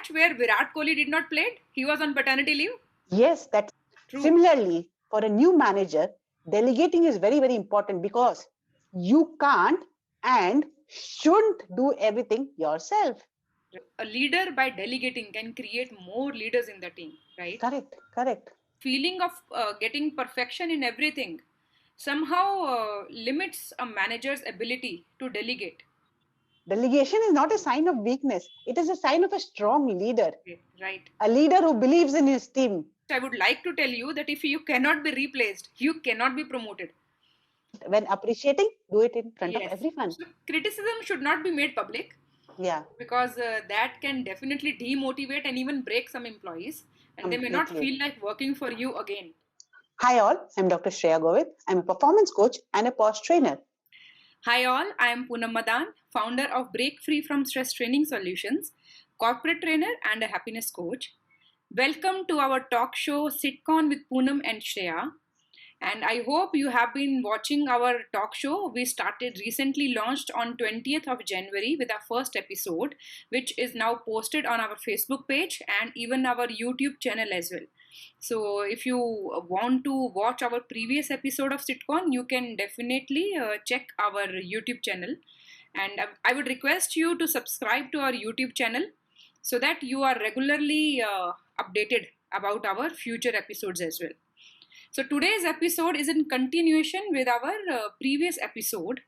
match where Virat Kohli did not play? He was on paternity leave? Yes, that's True. Similarly, for a new manager, delegating is very, very important because you can't and shouldn't do everything yourself. A leader by delegating can create more leaders in the team, right? Correct. Feeling of getting perfection in everything somehow limits a manager's ability to delegate. Delegation is not a sign of weakness. It is a sign of a strong leader. Okay, right. A leader who believes in his team. I would like to tell you that if you cannot be replaced, you cannot be promoted. When appreciating, do it in front of Yes. everyone. So criticism should not be made public. Yeah. Because that can definitely demotivate and even break some employees, and they may not feel like working for you again. Hi all, I'm Dr. Shreya Govit. I'm a performance coach and a POS trainer. Hi all, I am Poonam Madaan, founder of Break Free from Stress Training Solutions, corporate trainer and a happiness coach. Welcome to our talk show Sitconn with Poonam and Shreya. And I hope you have been watching our talk show. We started recently launched on 20th of January with our first episode, which is now posted on our Facebook page and even our YouTube channel as well. So if you want to watch our previous episode of Sitcon, you can definitely check our YouTube channel. And I would request you to subscribe to our YouTube channel so that you are regularly updated about our future episodes as well. So today's episode is in continuation with our previous episode.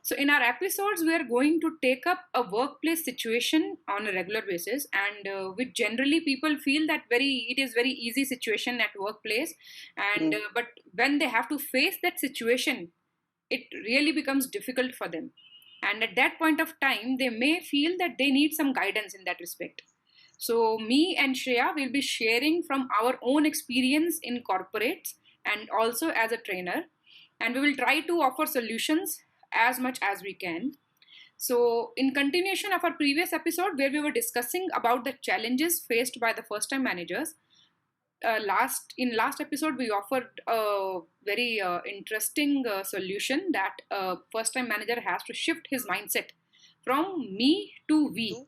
So in our episodes, we are going to take up a workplace situation on a regular basis, and which generally people feel that it is very easy situation at workplace, and but when they have to face that situation, it really becomes difficult for them. And at that point of time, they may feel that they need some guidance in that respect. So me and Shreya will be sharing from our own experience in corporates and also as a trainer, and we will try to offer solutions as much as we can. So in continuation of our previous episode where we were discussing about the challenges faced by the first time managers, last episode we offered a very interesting solution that a first time manager has to shift his mindset from me to we.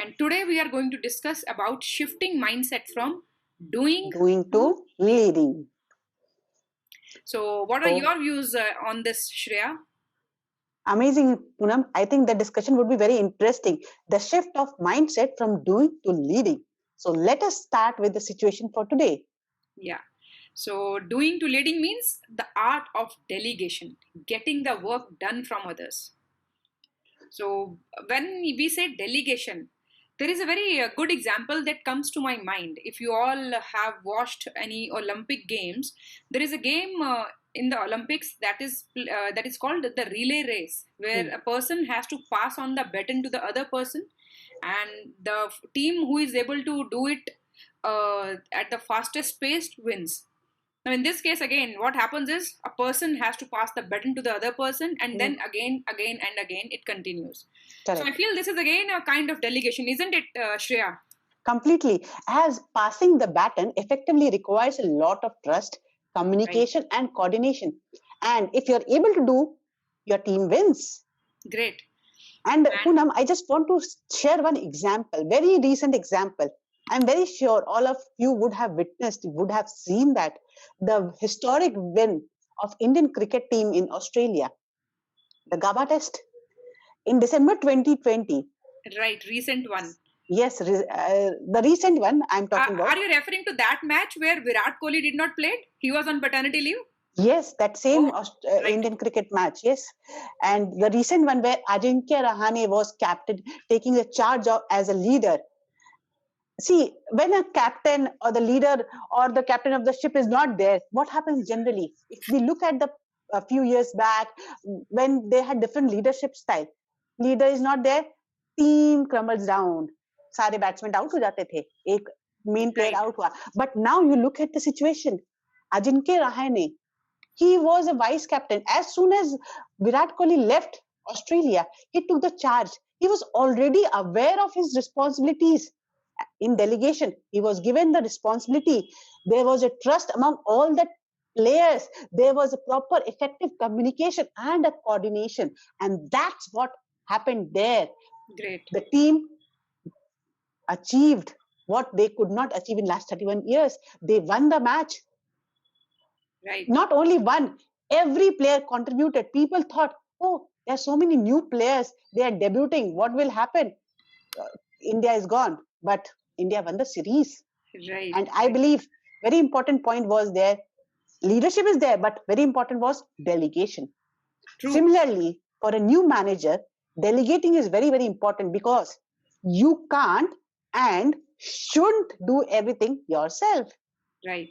And today we are going to discuss about shifting mindset from doing to leading. So what are your views on this, Shreya? Amazing, Poonam. I think the discussion would be very interesting. The shift of mindset from doing to leading. So let us start with the situation for today. Yeah. So doing to leading means the art of delegation, getting the work done from others. So when we say delegation, there is a very good example that comes to my mind. If you all have watched any Olympic games, there is a game in the Olympics that is called the relay race, where a person has to pass on the baton to the other person, and the team who is able to do it at the fastest pace wins. Now, in this case, again, what happens is a person has to pass the baton to the other person, and then again, and again, it continues. Correct. So I feel this is again a kind of delegation, isn't it, Shreya? Completely. As passing the baton effectively requires a lot of trust, communication, and coordination. And if you're able to do, your team wins. Great. And Poonam, I just want to share one example, very recent example. I'm very sure all of you would have witnessed, would have seen that the historic win of Indian cricket team in Australia, the Gaba Test, in December 2020. Right, recent one. Yes, the recent one I'm talking about. Are you referring to that match where Virat Kohli did not play? He was on paternity leave? Yes, that same Indian cricket match, yes. And the recent one where Ajinkya Rahane was captain, taking the charge as a leader. See, when a captain or the leader or the captain of the ship is not there, what happens generally? If we look at a few years back, when they had different leadership style, leader is not there, team crumbles down. सारे batsmen out हो जाते थे, एक main player out हुआ. But now you look at the situation. Ajinkya Rahane, he was a vice captain. As soon as Virat Kohli left Australia, he took the charge. He was already aware of his responsibilities. In delegation, he was given the responsibility. There was a trust among all the players. There was a proper effective communication and a coordination. And that's what happened there. Great. The team achieved what they could not achieve in last 31 years. They won the match. Right. Not only one, every player contributed. People thought, oh, there are so many new players. They are debuting. What will happen? India is gone. But India won the series. Right. And I believe very important point was there. Leadership is there, but very important was delegation. True. Similarly, for a new manager, delegating is very, very important because you can't and shouldn't do everything yourself. Right.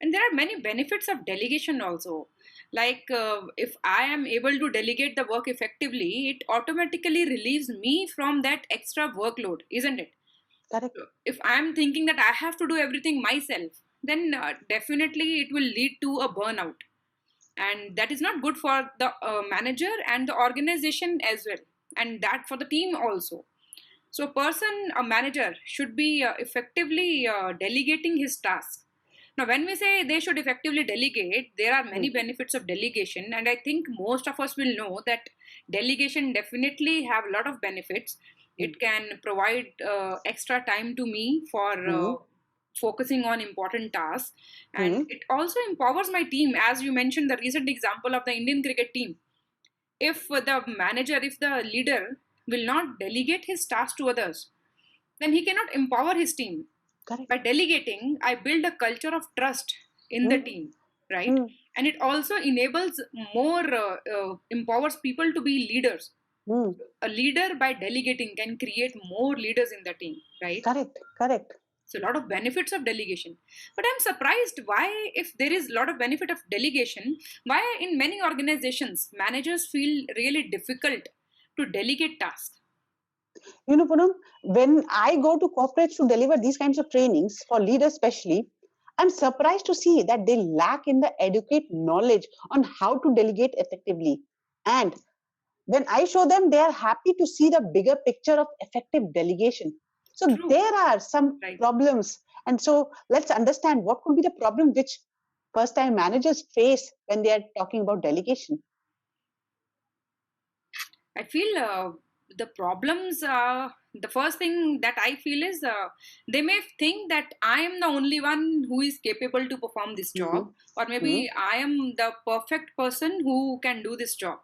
And there are many benefits of delegation also. Like if I am able to delegate the work effectively, it automatically relieves me from that extra workload, isn't it? Correct. If I'm thinking that I have to do everything myself, then definitely it will lead to a burnout. And that is not good for the manager and the organization as well. And that for the team also. So a manager should be effectively delegating his tasks. Now, when we say they should effectively delegate, there are many benefits of delegation, and I think most of us will know that delegation definitely have a lot of benefits. It can provide extra time to me for focusing on important tasks, and it also empowers my team. As you mentioned, the recent example of the Indian cricket team. If the leader will not delegate his tasks to others, then he cannot empower his team. Correct. By delegating, I build a culture of trust in the team, right? And it also enables empowers people to be leaders. A leader by delegating can create more leaders in the team, right? Correct. So a lot of benefits of delegation. But I'm surprised why, if there is a lot of benefit of delegation, why in many organizations managers feel really difficult to delegate tasks. You know, Poonam, when I go to corporates to deliver these kinds of trainings for leaders especially, I'm surprised to see that they lack in the adequate knowledge on how to delegate effectively. And when I show them, they are happy to see the bigger picture of effective delegation. So there are some problems. And so let's understand what could be the problem which first-time managers face when they are talking about delegation. I feel the problems, the first thing that I feel is they may think that I am the only one who is capable to perform this job, or maybe I am the perfect person who can do this job.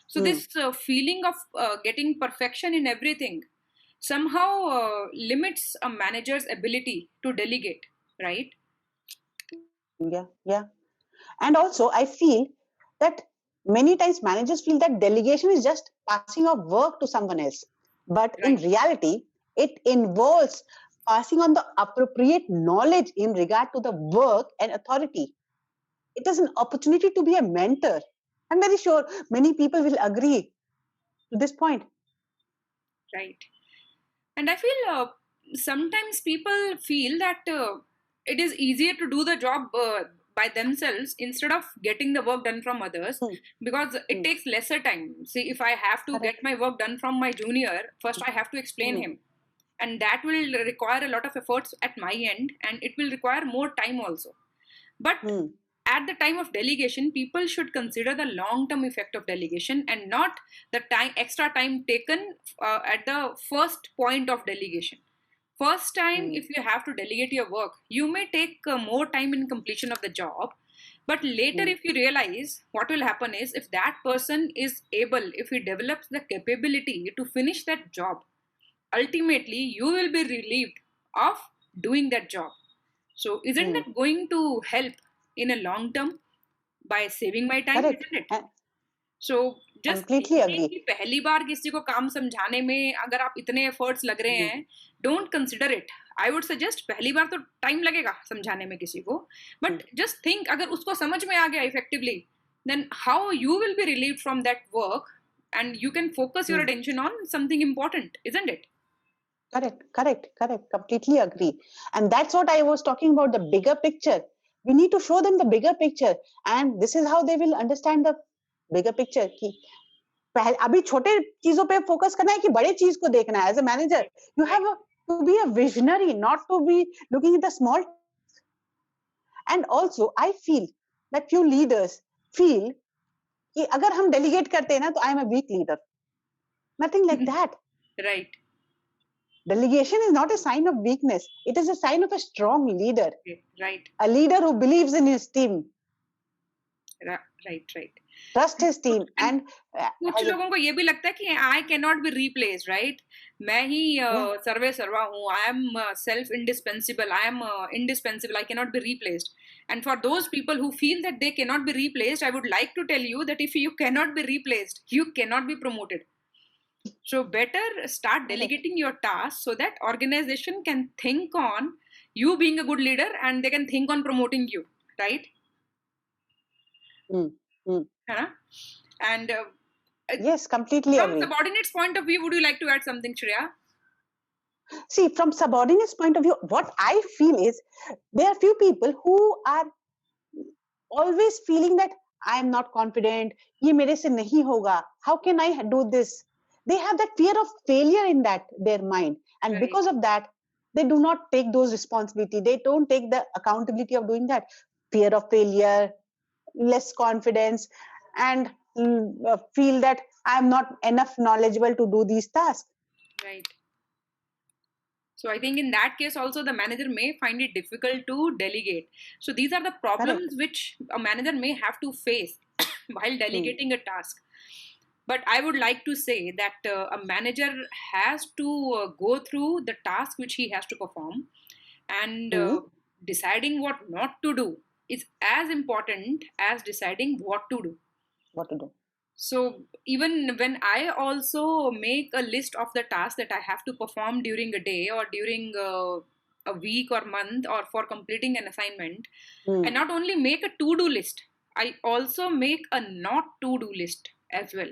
So this feeling of getting perfection in everything somehow limits a manager's ability to delegate, right? Yeah. And also, I feel that many times managers feel that delegation is just passing of work to someone else. But in reality, it involves passing on the appropriate knowledge in regard to the work and authority. It is an opportunity to be a mentor. I'm very sure many people will agree to this point. Right. And I feel sometimes people feel that it is easier to do the job by themselves instead of getting the work done from others because it takes lesser time. See, if I have to get my work done from my junior, first I have to explain him. And that will require a lot of efforts at my end, and it will require more time also. But at the time of delegation, people should consider the long-term effect of delegation and not the extra time taken at the first point of delegation. First time, if you have to delegate your work, you may take more time in completion of the job. But later, if you realize what will happen is if that person is able, if he develops the capability to finish that job, ultimately you will be relieved of doing that job. So isn't that going to help in a long term by saving my time, isn't it? So just completely agree. कि पहली बार किसी को काम समझाने में अगर आप इतने एफर्ट्स लग रहे हैं, don't consider it. I would suggest पहली बार तो टाइम लगेगा समझाने में किसी को, but just think अगर उसको समझ में आ गया effectively, then how you will be relieved from that work and you can focus your attention on something important, isn't it? Correct. Completely agree. And that's what I was talking about, the bigger picture. We need to show them the bigger picture. And this is how they will understand the bigger picture. कि अभी छोटे चीजों पे focus करना है कि बड़े चीज को देखना है. As a manager, you have to be a visionary, not to be looking at the small. And also, I feel that few leaders feel कि अगर हम delegate करते हैं ना, तो I am a weak leader. Nothing like that. Right. Delegation is not a sign of weakness. It is a sign of a strong leader. Right. A leader who believes in his team. Right. Trust his team. And कुछ लोगों को ये भी लगता है कि I cannot be replaced, right? मैं ही सर्वे सर्वा हूँ. I am self indispensable. I am indispensable. I cannot be replaced. And for those people who feel that they cannot be replaced, I would like to tell you that if you cannot be replaced, you cannot be promoted. So better start delegating your tasks so that organization can think on you being a good leader and they can think on promoting you, right? And yes, completely from agree. subordinates' point of view, would you like to add something, Shreya? See, from subordinates' point of view, what I feel is there are few people who are always feeling that I am not confident. ये मेरे से नहीं होगा. How can I do this? They have that fear of failure in their mind, and because of that, they do not take those responsibility. They don't take the accountability of doing that. Fear of failure, less confidence, and feel that I am not enough knowledgeable to do these tasks. Right. So I think in that case also the manager may find it difficult to delegate. So these are the problems which a manager may have to face while delegating a task. But I would like to say that a manager has to go through the task which he has to perform, and deciding what not to do is as important as deciding what to do. What to do. So even when I also make a list of the tasks that I have to perform during a day or during a week or month or for completing an assignment, I not only make a to-do list, I also make a not to-do list as well.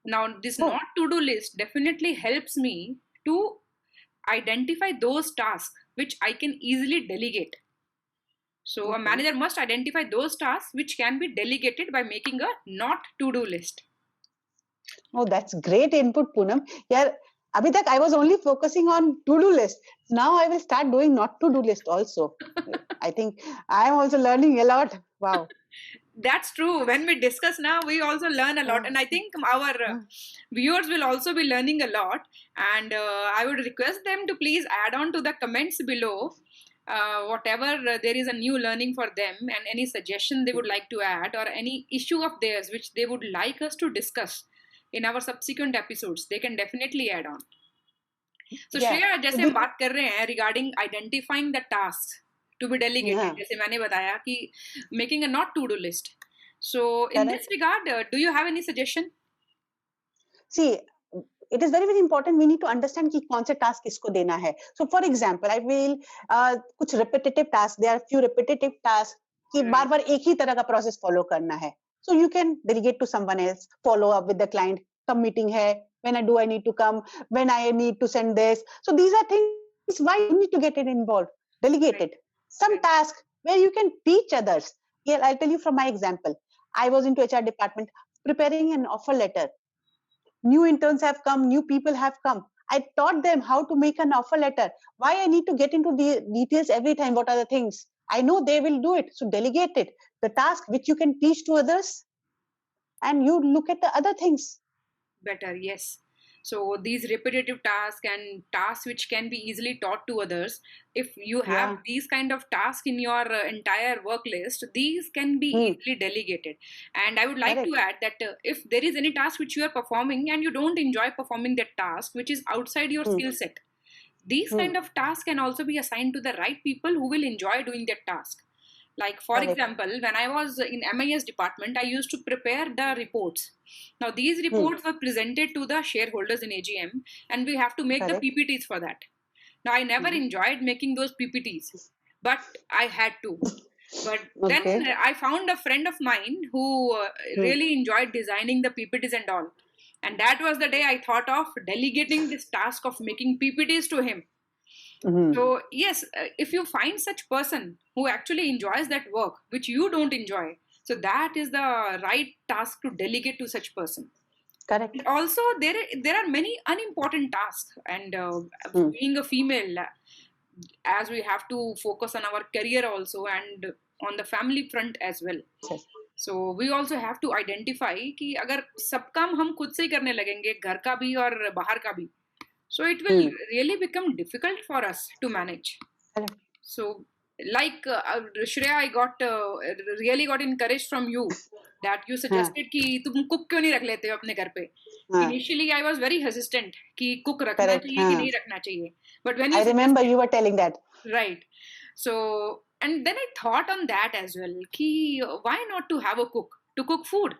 Now this not to-do list definitely helps me to identify those tasks which I can easily delegate. So a manager must identify those tasks which can be delegated by making a not to-do list. Oh, that's great input, Poonam. Yeah, abhi tak I was only focusing on to-do list. Now I will start doing not to-do list also. I think I am also learning a lot. Wow. That's true. When we discuss now, we also learn a lot. And I think our viewers will also be learning a lot. And I would request them to please add on to the comments below whatever there is a new learning for them and any suggestion they would like to add or any issue of theirs which they would like us to discuss in our subsequent episodes. They can definitely add on. So Shreya, जैसे हम बात कर रहे हैं regarding identifying the tasks to be delegated, जैसे मैंने बताया कि making a not to-do list. So in this regard, do you have any suggestion? See, it is very, very important. We need to understand कि कौन से task किसको देना है. So for example, I will कुछ repetitive tasks. There are few repetitive tasks कि बार-बार एक ही तरह का process follow करना है. So you can delegate to someone else. Follow up with the client. कब meeting है? When I need to come? When I need to send this? So these are things why you need to get it involved. Delegate it. Some tasks where you can teach others. Here, I'll tell you from my example. I was into HR department preparing an offer letter. New interns have come, new people have come. I taught them how to make an offer letter. Why I need to get into the details every time? What are the things? I know they will do it. So delegate it. The task which you can teach to others and you look at the other things. Better, yes. So these repetitive tasks and tasks which can be easily taught to others, if you have these kind of tasks in your entire work list, these can be easily delegated. And I would like to add that if there is any task which you are performing and you don't enjoy performing that task, which is outside your skill set, these kind of tasks can also be assigned to the right people who will enjoy doing that task. Like for example, when I was in MIS department, I used to prepare the reports. Now these reports were presented to the shareholders in AGM and we have to make the PPTs for that. Now I never enjoyed making those PPTs, but I had to. But then I found a friend of mine who really enjoyed designing the PPTs and all. And that was the day I thought of delegating this task of making PPTs to him. So yes, if you find such person who actually enjoys that work which you don't enjoy, so that is the right task to delegate to such person. Correct. Also, there are many unimportant tasks, and being a female, as we have to focus on our career also and on the family front as well. So we also have to identify कि अगर सब काम हम खुद से ही करने लगेंगे, घर का भी और बाहर का भी, So it will really become difficult for us to manage. Correct. So, like Shreya, I got really got encouraged from you that you suggested कि तुम cook क्यों नहीं रख लेते हो अपने घर पे. Initially, I was very hesitant कि cook रखना चाहिए कि नहीं रखना चाहिए. But when you I remember you were telling that. Right. So, and then I thought on that as well कि why not to have a cook to cook food?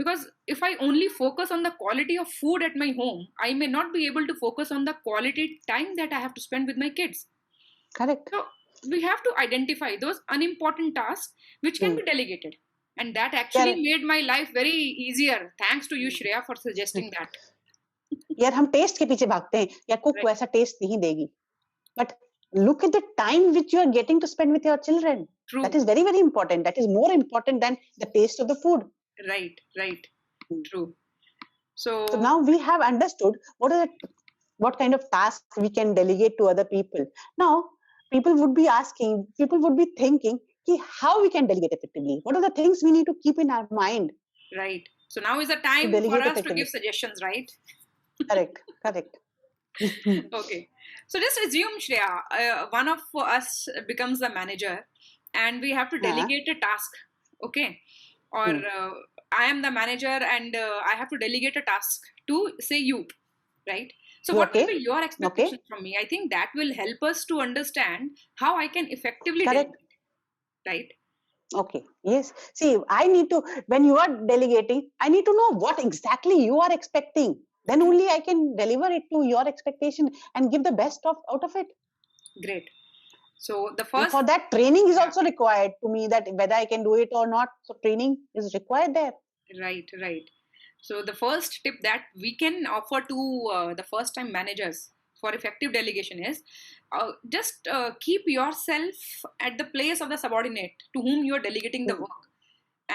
Because if I only focus on the quality of food at my home, I may not be able to focus on the quality time that I have to spend with my kids. Correct. So we have to identify those unimportant tasks which can be delegated. And that actually made my life very easier. Thanks to you, Shreya, for suggesting that. यार हम test के पीछे भागते हैं या cook वैसा test नहीं देगी. But look at the time which you are getting to spend with your children. True. That is very, very important. That is more important than the taste of the food. Right. True. So now we have understood what kind of tasks we can delegate to other people. Now, people would be thinking, how we can delegate effectively? What are the things we need to keep in our mind? Right. So now is the time for us to give suggestions, right? Correct. Okay. So just assume, Shreya, one of us becomes the manager and we have to delegate a task. Okay. Or I am the manager and I have to delegate a task to, say, you. Right. So what will be your expectations from me? I think that will help us to understand how I can effectively delegate. Right. Okay. Yes. See, when you are delegating, I need to know what exactly you are expecting. Then only I can deliver it to your expectation and give the best out of it. Great. So the first... And for that, training is also required to me, that whether I can do it or not. So training is required there. Right. So the first tip that we can offer to the first-time managers for effective delegation is just keep yourself at the place of the subordinate to whom you are delegating the work.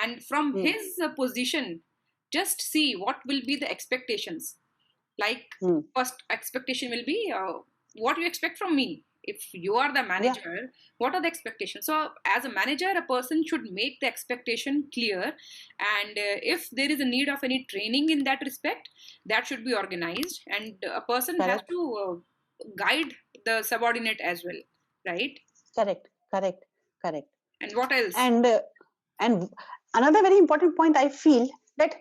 And from his position, just see what will be the expectations. Like first expectation will be what you expect from me. If you are the manager, what are the expectations? So as a manager, a person should make the expectation clear. And if there is a need of any training in that respect, that should be organized. And a person has to guide the subordinate as well, right? Correct. And what else? And another very important point, I feel that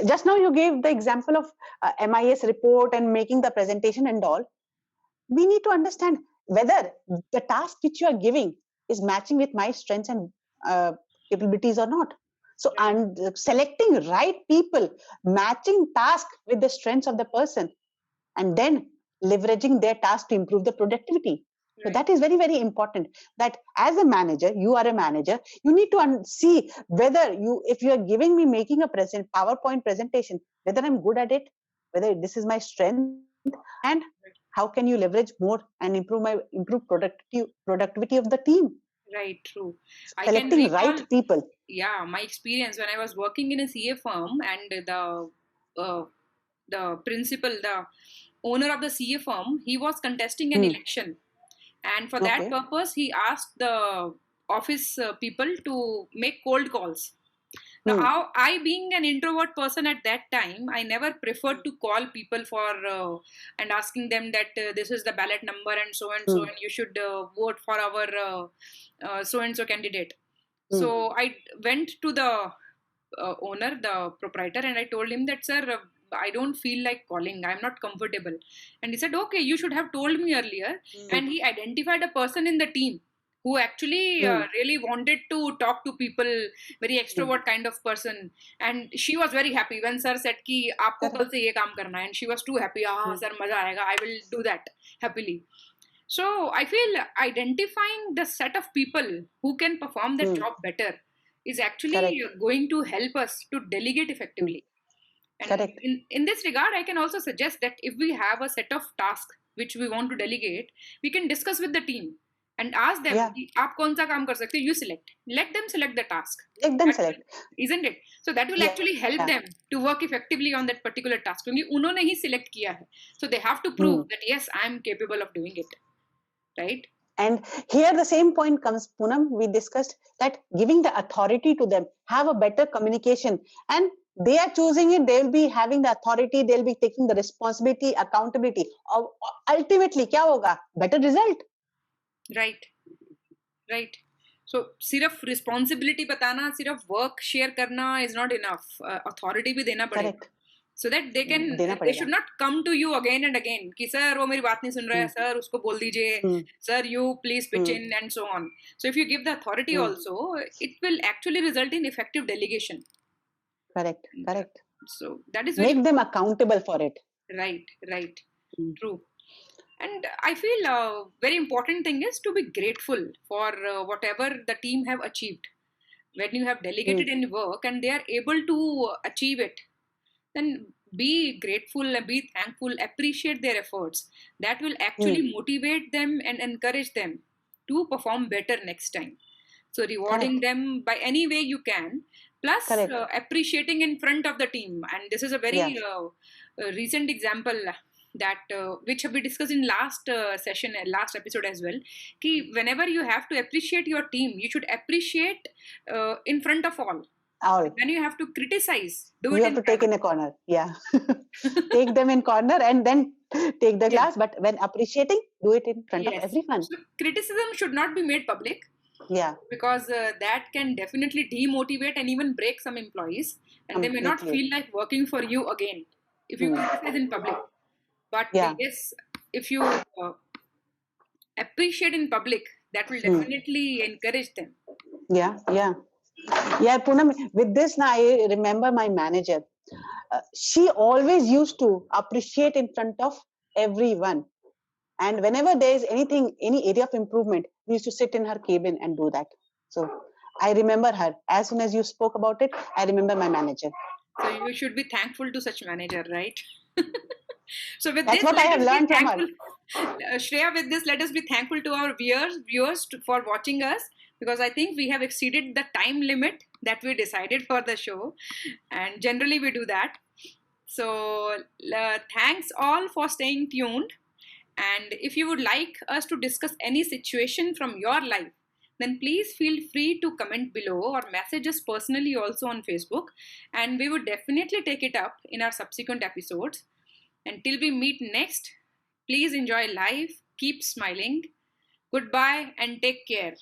just now you gave the example of MIS report and making the presentation and all. We need to understand whether the task which you are giving is matching with my strengths and capabilities or not. So, and selecting right people, matching task with the strengths of the person, and then leveraging their task to improve the productivity. So that is very, very important, that as a manager, you are a manager, you need to see whether if you are giving me making a PowerPoint presentation, whether I'm good at it, whether this is my strength, and how can you leverage more and improve productivity of the team. Right, true. Selecting right people. Yeah, my experience when I was working in a CA firm, and the principal, the owner of the CA firm, he was contesting an election. And for that purpose, he asked the office people to make cold calls. Now, I being an introvert person at that time, I never preferred to call people for and asking them that this is the ballot number and so, and you should vote for our so-and-so candidate. So I went to the owner, the proprietor, and I told him that, sir, I don't feel like calling. I'm not comfortable. And he said, okay, you should have told me earlier. And he identified a person in the team who actually really wanted to talk to people, very extrovert kind of person. And she was very happy when sir said ki aapko kal se ye kaam karna hai. And she was too happy. Sir, maza aayega. I will do that happily. So I feel identifying the set of people who can perform the job better is actually going to help us to delegate effectively. And in this regard, I can also suggest that if we have a set of tasks which we want to delegate, we can discuss with the team and ask them, aap kaun sa kaam kar sakte ho? You select. Let them select the task. Let them select. Isn't it? So that will actually help them to work effectively on that particular task. Because unhone hi select kiya hai. So they have to prove that, yes, I am capable of doing it. Right? And here the same point comes, Poonam, we discussed that giving the authority to them, have a better communication, and They are choosing it. They will be having the authority. They'll be taking the responsibility, accountability. Ultimately, क्या होगा? Better result. Right. Right. So सिर्फ responsibility बताना, सिर्फ work share करना is not enough. Authority भी देना पड़ेगा. Correct. So that they can, देना they पड़ेगा. should not come to you again and again कि sir वो मेरी बात नहीं सुन रहा है, sir उसको बोल दीजिए, sir you please pitch in and so on. So if you give the authority also, it will actually result in effective delegation. Correct. Correct. So that is very make them accountable for it. Right. Right. True. And I feel very important thing is to be grateful for whatever the team have achieved. When you have delegated any work and they are able to achieve it, then be grateful, be thankful, appreciate their efforts. That will actually motivate them and encourage them to perform better next time. So rewarding them by any way you can, plus appreciating in front of the team. And this is a very recent example that which we discussed in last session, last episode as well. Ki whenever you have to appreciate your team, you should appreciate in front of all. When you have to criticize, do you it have to take in a corner. Take them in corner and then take the glass. But when appreciating, do it in front of everyone. So criticism should not be made public. Because that can definitely demotivate and even break some employees, and they may not feel like working for you again if you criticize in public. But yes, if you appreciate in public, that will definitely encourage them. Poonam, with this now I remember my manager. She always used to appreciate in front of everyone. And whenever there is anything, any area of improvement, we used to sit in her cabin and do that. So I remember her. As soon as you spoke about it, I remember my manager. So you should be thankful to such manager, right? So with that's this, what I have learned from her. Shreya, with this, let us be thankful to our viewers for watching us, because I think we have exceeded the time limit that we decided for the show, and generally we do that. So thanks all for staying tuned. And if you would like us to discuss any situation from your life, then please feel free to comment below or message us personally also on Facebook, and we would definitely take it up in our subsequent episodes. Until we meet next, please enjoy life, keep smiling. Goodbye and take care.